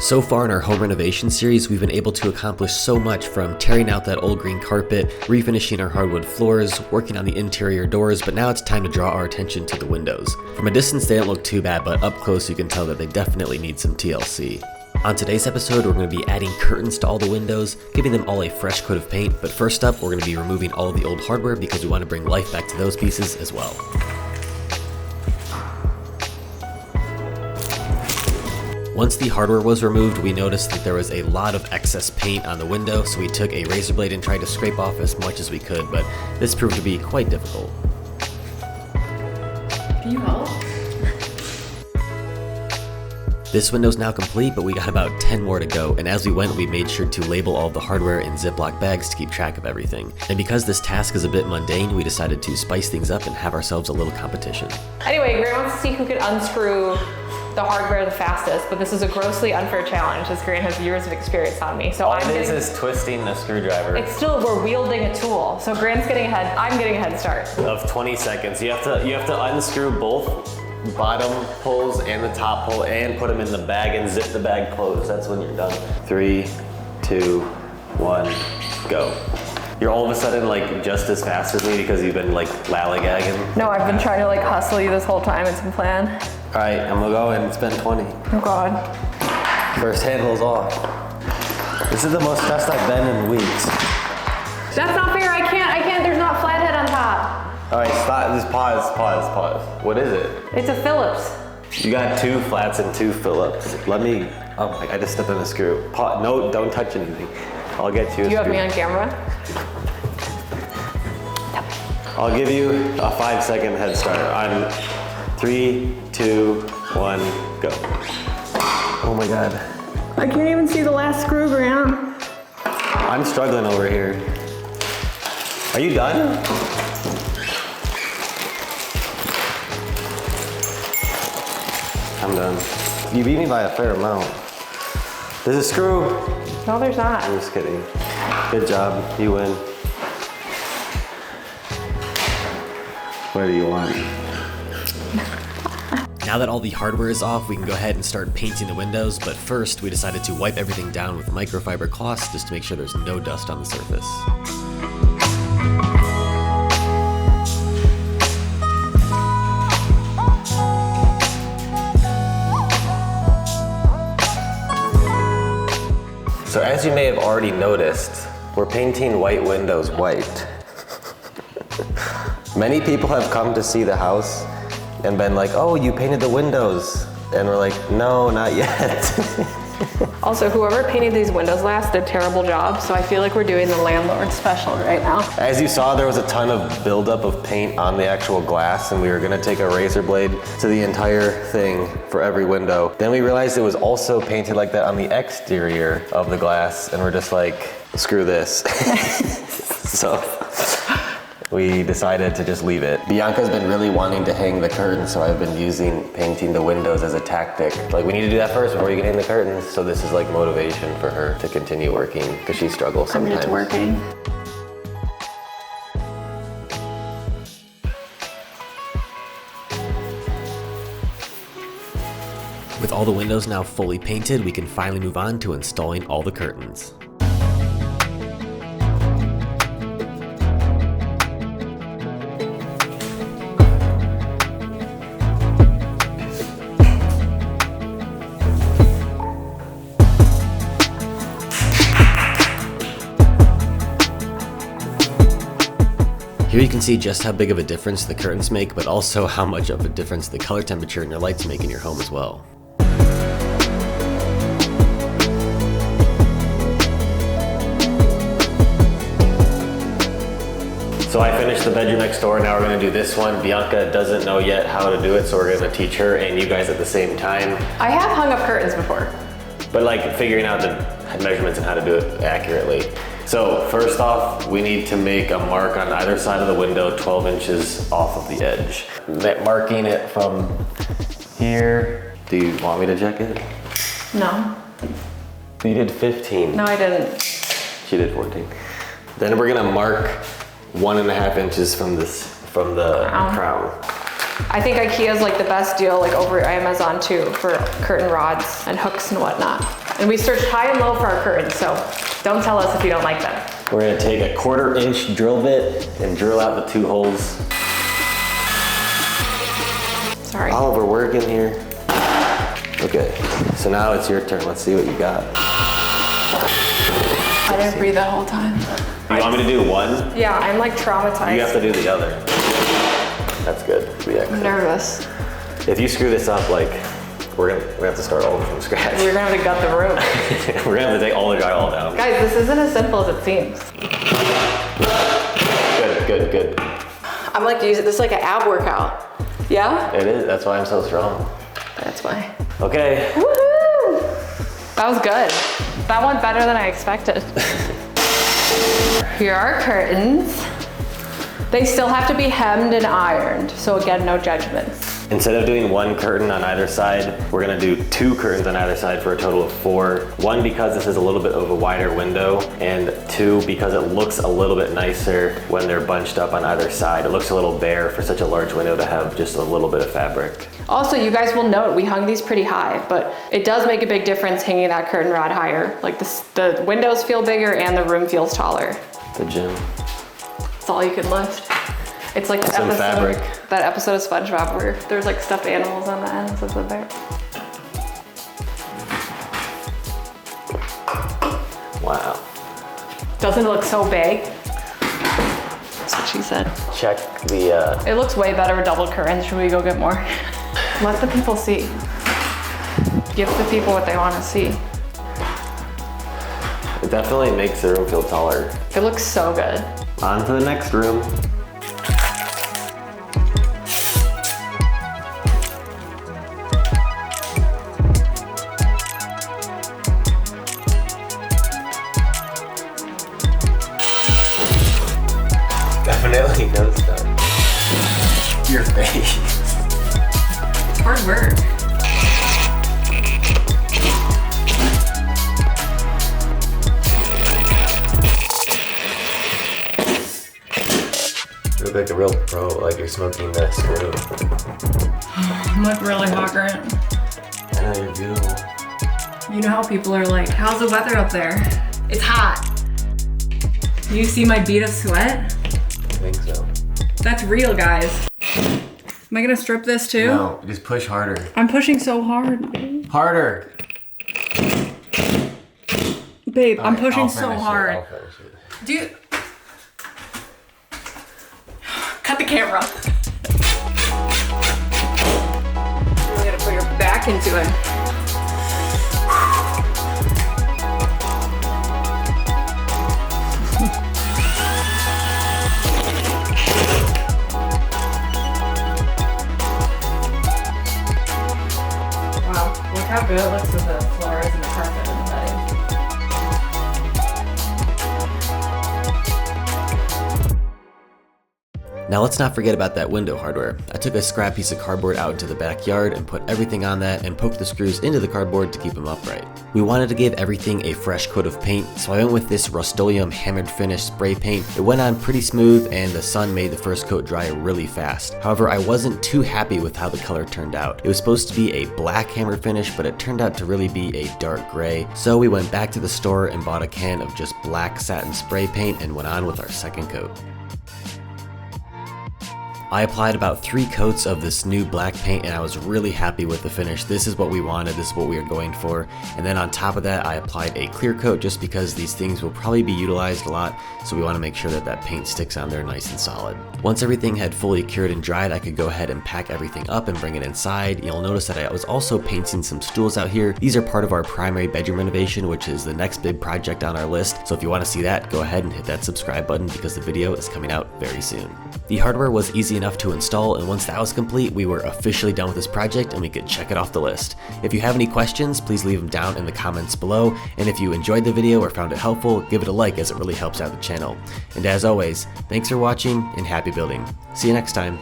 So far in our home renovation series, we've been able to accomplish so much, from tearing out that old green carpet, refinishing our hardwood floors, working on the interior doors, but now it's time to draw our attention to the windows. From a distance they don't look too bad, but up close you can tell that they definitely need some TLC. On today's episode, we're going to be adding curtains to all the windows, giving them all a fresh coat of paint, but first up we're going to be removing all of the old hardware because we want to bring life back to those pieces as well. Once the hardware was removed, we noticed that there was a lot of excess paint on the window, so we took a razor blade and tried to scrape off as much as we could, but this proved to be quite difficult. Can you help? This window's now complete, but we got about 10 more to go, and as we went, we made sure to label all of the hardware in Ziploc bags to keep track of everything. And because this task is a bit mundane, we decided to spice things up and have ourselves a little competition. Anyway, Grant wants to see who can unscrew the hardware the fastest, but this is a grossly unfair challenge as Grant has years of experience on me. So all it is twisting a screwdriver. It's still, we're wielding a tool. So Grant's getting ahead, I'm getting a head start. Of 20 seconds. You have to unscrew both bottom pulls and the top pull and put them in the bag and zip the bag closed. That's when you're done. 3, 2, 1, go. You're all of a sudden like just as fast as me because you've been like lallygagging. No, I've been trying to like hustle you this whole time. It's been planned. All right, I'm gonna go and it's been 20. Oh God. First handle's off. This is the most stressed I've been in weeks. That's not fair, I can't, there's not flathead on top. All right, stop, just pause. What is it? It's a Phillips. You got 2 flats and 2 Phillips. Oh, I just stepped on a screw. No, don't touch anything. I'll get you a Do you have screw. me on camera? I'll give you a 5-second head start. On 3, 2, 1, go. Oh my God. I can't even see the last screw, Grant. I'm struggling over here. Are you done? I'm done. You beat me by a fair amount. There's a screw. No, there's not. I'm just kidding. Good job, you win. What do you want? Now that all the hardware is off, we can go ahead and start painting the windows, but first we decided to wipe everything down with microfiber cloths just to make sure there's no dust on the surface. So as you may have already noticed, we're painting white windows white. Many people have come to see the house and been like, oh, you painted the windows. And we're like, no, not yet. Also, whoever painted these windows last did a terrible job, so I feel like we're doing the landlord special right now. As you saw, there was a ton of buildup of paint on the actual glass, and we were gonna take a razor blade to the entire thing for every window. Then we realized it was also painted like that on the exterior of the glass, and we're just like, screw this. So we decided to just leave it. Bianca's been really wanting to hang the curtains, so I've been using painting the windows as a tactic. Like, we need to do that first before you can hang the curtains. So this is like motivation for her to continue working because she struggles sometimes. It's working. With all the windows now fully painted, we can finally move on to installing all the curtains. Here you can see just how big of a difference the curtains make, but also how much of a difference the color temperature and your lights make in your home as well. So I finished the bedroom next door, now we're gonna do this one. Bianca doesn't know yet how to do it, so we're gonna teach her and you guys at the same time. I have hung up curtains before. But like figuring out the measurements and how to do it accurately. So first off, we need to make a mark on either side of the window 12 inches off of the edge. Marking it from here. Do you want me to check it? No. You did 15. No, I didn't. She did 14. Then we're gonna mark 1.5 inches from the crown. I think IKEA is like the best deal like over Amazon too for curtain rods and hooks and whatnot. And we searched high and low for our curtains, so don't tell us if you don't like them. We're gonna take a 1/4-inch drill bit and drill out the 2 holes. Sorry. Oliver, work in here. Okay, so now it's your turn. Let's see what you got. I didn't breathe that whole time. You want me to do one? Yeah, I'm like traumatized. You have to do the other. That's good. I'm nervous. If you screw this up, like, we're gonna have to start all over from scratch. We're gonna have to gut the room. We're gonna have to take all the drywall down. Guys, this isn't as simple as it seems. Good. I'm like using this like an ab workout. Yeah? It is, that's why I'm so strong. That's why. Okay. Woohoo! That was good. That went better than I expected. Here are curtains. They still have to be hemmed and ironed, so again, no judgments. Instead of doing 1 curtain on either side, we're gonna do 2 curtains on either side for a total of 4. 1 because this is a little bit of a wider window, and 2 because it looks a little bit nicer when they're bunched up on either side. It looks a little bare for such a large window to have just a little bit of fabric. Also, you guys will note we hung these pretty high, but it does make a big difference hanging that curtain rod higher. Like the windows feel bigger and the room feels taller. The gym. It's all you can lift. It's like Some fabric. That episode of SpongeBob where there's like stuffed animals on the ends of the bear. Wow. Doesn't it look so big? That's what she said. Check the, It looks way better with double curtains. Should we go get more? Let the people see. Give the people what they want to see. it definitely makes the room feel taller. It looks so good. On to the next room. Definitely no stuff. Your face. Hard work. You look like a real pro, like you're smoking that screw. I'm like really hot, Grant. I know, you're beautiful. You know how people are like, how's the weather up there? It's hot. You see my bead of sweat? I think so. That's real, guys. Am I gonna strip this too? No, just push harder. I'm pushing so hard, babe. Harder! Babe, I'm Alright, pushing I'll so finish it, hard. I'll finish it. Dude. Cut the camera. You gotta put your back into it. Wow, look how good it looks with the floors and the carpet and the bedding. Now let's not forget about that window hardware. I took a scrap piece of cardboard out into the backyard and put everything on that and poked the screws into the cardboard to keep them upright. We wanted to give everything a fresh coat of paint, so I went with this Rust-Oleum hammered finish spray paint. It went on pretty smooth and the sun made the first coat dry really fast. However, I wasn't too happy with how the color turned out. It was supposed to be a black hammer finish, but it turned out to really be a dark gray. So we went back to the store and bought a can of just black satin spray paint and went on with our second coat. I applied about 3 coats of this new black paint and I was really happy with the finish. This is what we wanted, this is what we were going for. And then on top of that, I applied a clear coat just because these things will probably be utilized a lot, so we want to make sure that that paint sticks on there nice and solid. Once everything had fully cured and dried, I could go ahead and pack everything up and bring it inside. You'll notice that I was also painting some stools out here. These are part of our primary bedroom renovation, which is the next big project on our list. So if you want to see that, go ahead and hit that subscribe button because the video is coming out very soon. The hardware was easy enough to install, and once that was complete, we were officially done with this project and we could check it off the list. If you have any questions, please leave them down in the comments below, and if you enjoyed the video or found it helpful, give it a like as it really helps out the channel. And as always, thanks for watching and happy building. See you next time.